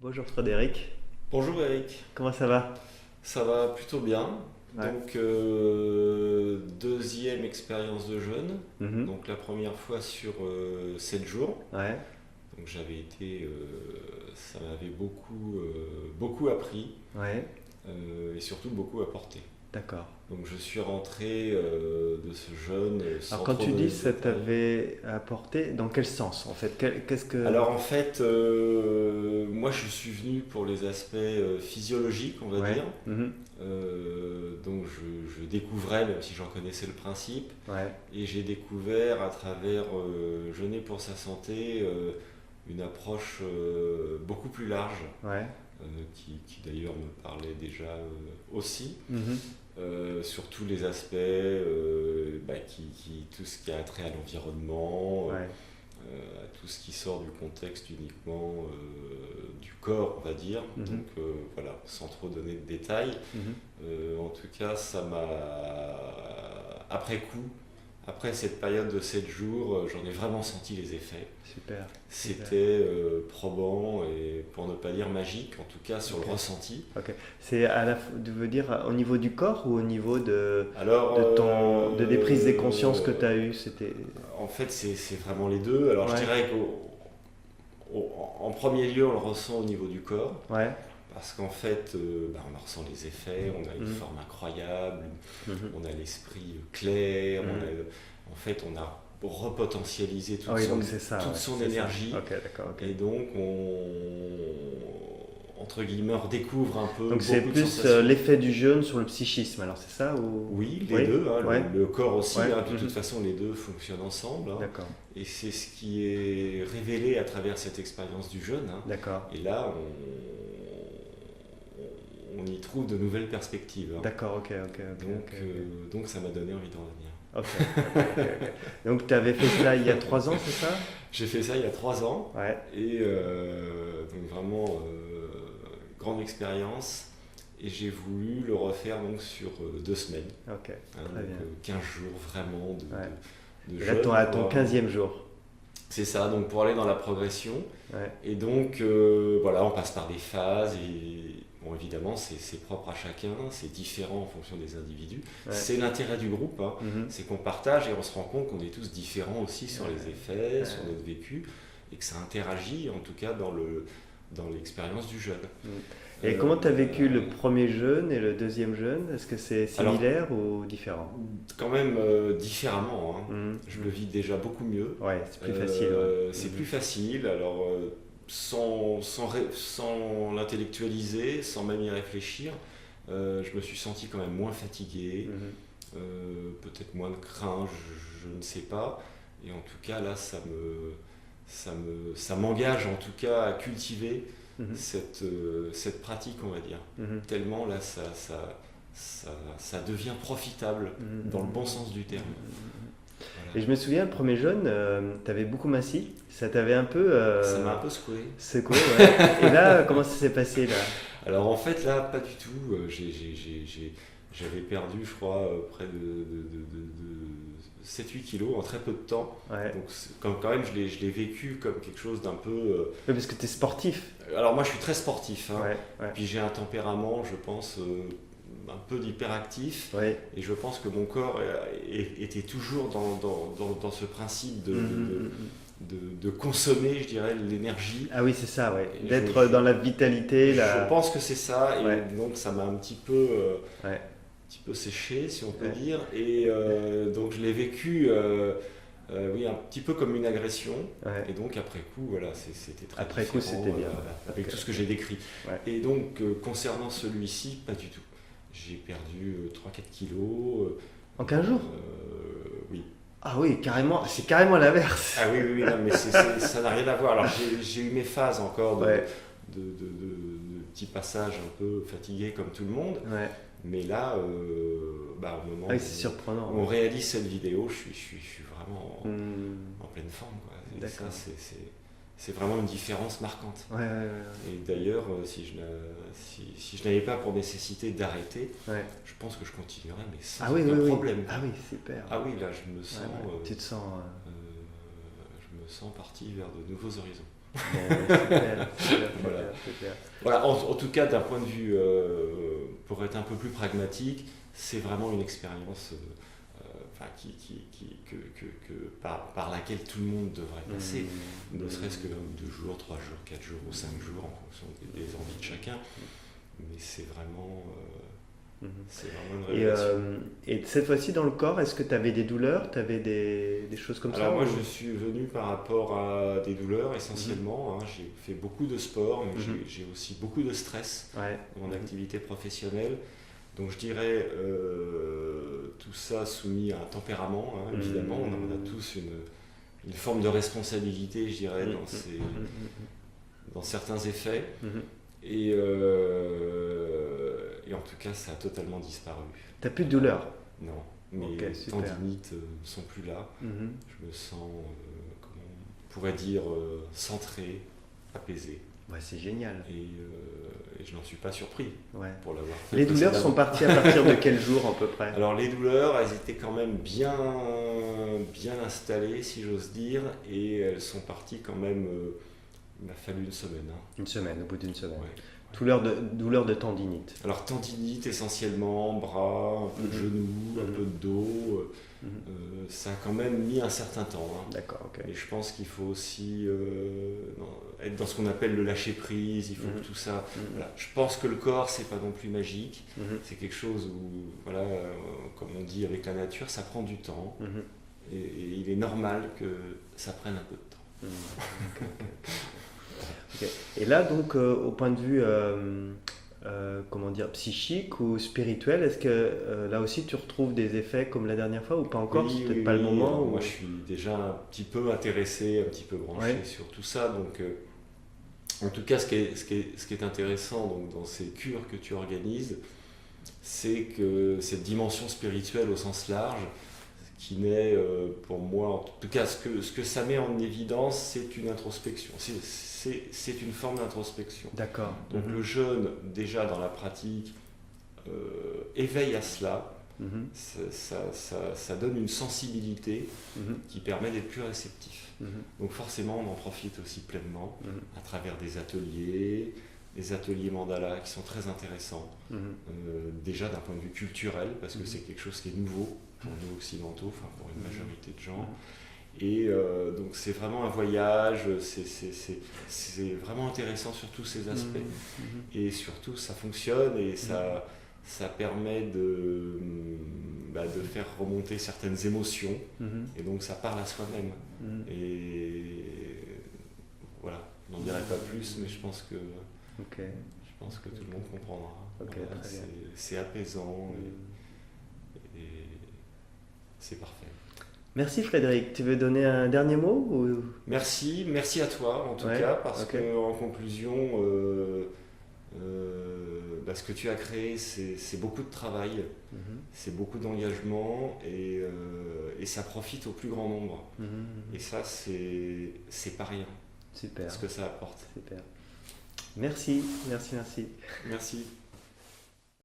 Bonjour Frédéric, Bonjour Eric, comment ça va? ça va plutôt bien. Ouais. Donc deuxième expérience de jeûne, Mhm. donc la première fois sur 7 jours. Ouais, Donc ça m'avait beaucoup appris ouais, et surtout beaucoup apporté. d'accord. Donc je suis rentré de ce jeûne Alors sans quand trop tu donner dis de ça détails. t'avait apporté, dans quel sens en fait? Qu'est-ce que... Alors en fait, moi je suis venu pour les aspects physiologiques, on va Ouais, dire. mhm. Donc je découvrais, même si j'en connaissais le principe, Ouais, et j'ai découvert à travers Jeûner pour sa santé une approche beaucoup plus large, ouais, qui d'ailleurs me parlait déjà aussi, mhm. sur tous les aspects, tout ce qui a trait à l'environnement, Ouais, à tout ce qui sort du contexte uniquement du corps, on va dire. mhm. Donc voilà, sans trop donner de détails. Mhm. En tout cas, après coup, après cette période de 7 jours, j'en ai vraiment senti les effets. Super, super. C'était probant et pour ne pas dire magique, en tout cas sur Ok, le ressenti. ok. C'est tu veux dire au niveau du corps ou au niveau Alors, de des prises des consciences que tu as eues? C'était... en fait, c'est vraiment les deux. Alors, je Ouais, dirais qu'en premier lieu, on le ressent au niveau du corps. ouais, Parce qu'en fait, on en ressent les effets, on a une mhm. forme incroyable, Mhm. on a l'esprit clair, Mhm. en fait, on a repotentialisé Ah oui, donc c'est ça, toute ouais, son c'est ça. énergie, Ok, d'accord, ok. et donc entre guillemets, on redécouvre un peu Donc c'est beaucoup de plus sensations. l'effet du jeûne sur le psychisme, alors c'est ça ou... Oui, les Oui, deux, hein, ouais, le corps aussi, ouais, hein, de toute mhm. façon, les deux fonctionnent ensemble, hein, D'accord, et c'est ce qui est révélé à travers cette expérience du jeûne, hein. d'accord, Et là, on y trouve de nouvelles perspectives, hein. d'accord, ok, ok, ok, ok, ok. Donc ça m'a donné envie d'en revenir. Ok, ok, ok, ok. Donc tu avais fait ça il y a 3 ans, c'est ça? J'ai fait ça il y a 3 ans Ouais, et donc vraiment grande expérience et j'ai voulu le refaire donc sur 2 semaines, ok, hein, très donc bien. 15 jours vraiment Ouais. de Et là, jeûne. à ton 15e jour. C'est ça, donc pour aller dans la progression. Ouais, Et donc voilà, on passe par des phases et bon, évidemment c'est propre à chacun, c'est différent en fonction des individus. ouais, C'est l'intérêt du groupe, hein, mhm. c'est qu'on partage et on se rend compte qu'on est tous différents aussi sur Ouais, les effets, sur ouais, notre vécu et que ça interagit en tout cas dans l'expérience du jeûne. mhm. Et Euh, comment tu as vécu le premier jeûne et le deuxième jeûne? Est-ce que c'est alors similaire ou différent? quand même différemment, hein. Mhm, Je le mhm. vis déjà beaucoup mieux. Ouais, c'est plus facile, ouais. C'est Mhm. plus facile, alors sans l'intellectualiser, sans même y réfléchir, je me suis senti quand même moins fatigué, Mhm. peut-être moins de crainte, je ne sais pas. Et en tout cas, là, ça m'engage en tout cas à cultiver Mhm. cette pratique, on va dire. Mhm. Tellement là, ça devient profitable Mhm. dans le bon sens du terme. Et Voilà. je me souviens, le premier jeûne, tu avais beaucoup massis. Ça t'avait un peu Ça m'a un peu secoué. secoué, ouais. Et là, comment ça s'est passé, là? Alors en fait là, pas du tout. J'avais perdu, je crois, près de 7-8 kilos en très peu de temps. Ouais. Donc comme quand même, je l'ai vécu comme quelque chose d'un peu... Oui, parce que t'es sportif. Alors moi, je suis très sportif, hein. Ouais, ouais, Puis j'ai un tempérament, je pense, un peu d'hyperactif. ouais. Et je pense que mon corps était toujours dans ce principe Mhm, mhm, mhm. de consommer, je dirais, l'énergie. Ah oui, c'est ça, ouais. Et D'être dans la vitalité, je pense que c'est ça, Ouais, et donc ça m'a ouais, un petit peu séché, si on peut ouais. dire. Et donc je l'ai vécu, oui, un petit peu comme une agression. Ouais. Et donc après coup, voilà, c'était très Après coup, différent c'était bien. avec Ok, tout ce que ok. j'ai décrit. Ouais. Et donc concernant celui-ci, pas du tout. J'ai perdu 3-4 kilos. En 15 jours? Oui. Ah oui, carrément, c'est carrément l'inverse. Ah oui, oui, oui, non, mais ça n'a rien à voir. Alors j'ai eu mes phases encore Ouais, de petits passages un peu fatigués comme tout le monde. ouais. Mais là, au moment Ah oui, c'est surprenant, où on ouais. réalise cette vidéo, je suis vraiment Hmm, en pleine forme, quoi. Et ça, d'accord. c'est vraiment une différence marquante. Ouais, ouais, ouais, Et d'ailleurs, si je n'avais pas pour nécessité d'arrêter, ouais. Ouais. je pense que je continuerais, mais sans Ah oui, oui, aucun oui. problème. Ah oui, super. Ah oui, là, je me Ouais, sens, ouais. Tu te sens. je me sens parti vers de nouveaux horizons. Bon, ouais, super, super, Voilà. super. c'est clair. Voilà, en tout cas, d'un point de vue, pour être un peu plus pragmatique, c'est vraiment une expérience enfin, par laquelle tout le monde devrait passer, ne serait-ce que 2 jours, 3 jours, 4 jours ou 5 jours en fonction des envies de chacun. Mais c'est vraiment une révélation. Et cette fois-ci, dans le corps, est-ce que tu avais des douleurs? Tu avais des choses comme ça? Alors moi, je suis venu par rapport à des douleurs essentiellement. J'ai fait beaucoup de sport, mais j'ai aussi beaucoup de stress dans mon activité professionnelle. Donc je dirais tout ça soumis à un tempérament, évidemment. On a tous une forme de responsabilité, je dirais, dans certains effets. Et en tout cas, ça a totalement disparu. T'as plus de douleur? Non, mes tendinites ne sont plus là. Je me sens, comment on pourrait dire, centré, apaisé. Ouais, c'est génial. Et je n'en suis pas surpris pour l'avoir fait. Les douleurs sont parties à partir de quel jour à peu près? Alors les douleurs, elles étaient quand même bien installées, si j'ose dire, et elles sont parties quand même, il m'a fallu une semaine. Une semaine, au bout d'une semaine. Douleur de tendinite. Alors tendinite essentiellement, bras, un peu de genoux, un peu de dos. Ça a quand même mis un certain temps. D'accord, ok. Et je pense qu'il faut aussi être dans ce qu'on appelle le lâcher prise. Il faut que tout ça. Voilà. Je pense que le corps, c'est pas non plus magique. C'est quelque chose où, voilà, comme on dit avec la nature, ça prend du temps. Et il est normal que ça prenne un peu de temps. Okay. Et là, donc, au point de vue comment dire, psychique ou spirituel, est-ce que là aussi tu retrouves des effets comme la dernière fois ou pas encore? C'est peut-être pas le moment. Moi, je suis déjà un petit peu intéressé, un petit peu branché sur tout ça. Donc, en tout cas, ce qui est intéressant donc, dans ces cures que tu organises, c'est que cette dimension spirituelle au sens large, qui naît pour moi, en tout cas, ce que ça met en évidence, c'est une introspection. C'est une forme d'introspection. D'accord. Donc le jeûne, déjà dans la pratique, éveille à cela. Ça donne une sensibilité qui permet d'être plus réceptif. Donc forcément, on en profite aussi pleinement à travers des ateliers mandala qui sont très intéressants. Déjà d'un point de vue culturel, parce que c'est quelque chose qui est nouveau pour nous occidentaux, enfin pour une majorité de gens. Et donc c'est vraiment un voyage, c'est vraiment intéressant sur tous ces aspects. Et surtout ça fonctionne et ça permet de faire remonter certaines émotions. Et donc ça parle à soi-même. Et voilà, je n'en dirai pas plus, mais je pense que tout le monde comprendra. Voilà, c'est apaisant et c'est parfait. Merci Frédéric. Tu veux donner un dernier mot ou... Merci à toi en tout cas, parce que en conclusion, ce que tu as créé, c'est beaucoup de travail, c'est beaucoup d'engagement et ça profite au plus grand nombre. Et ça, c'est pas rien. Super. Ce que ça apporte. Super. Merci. Merci.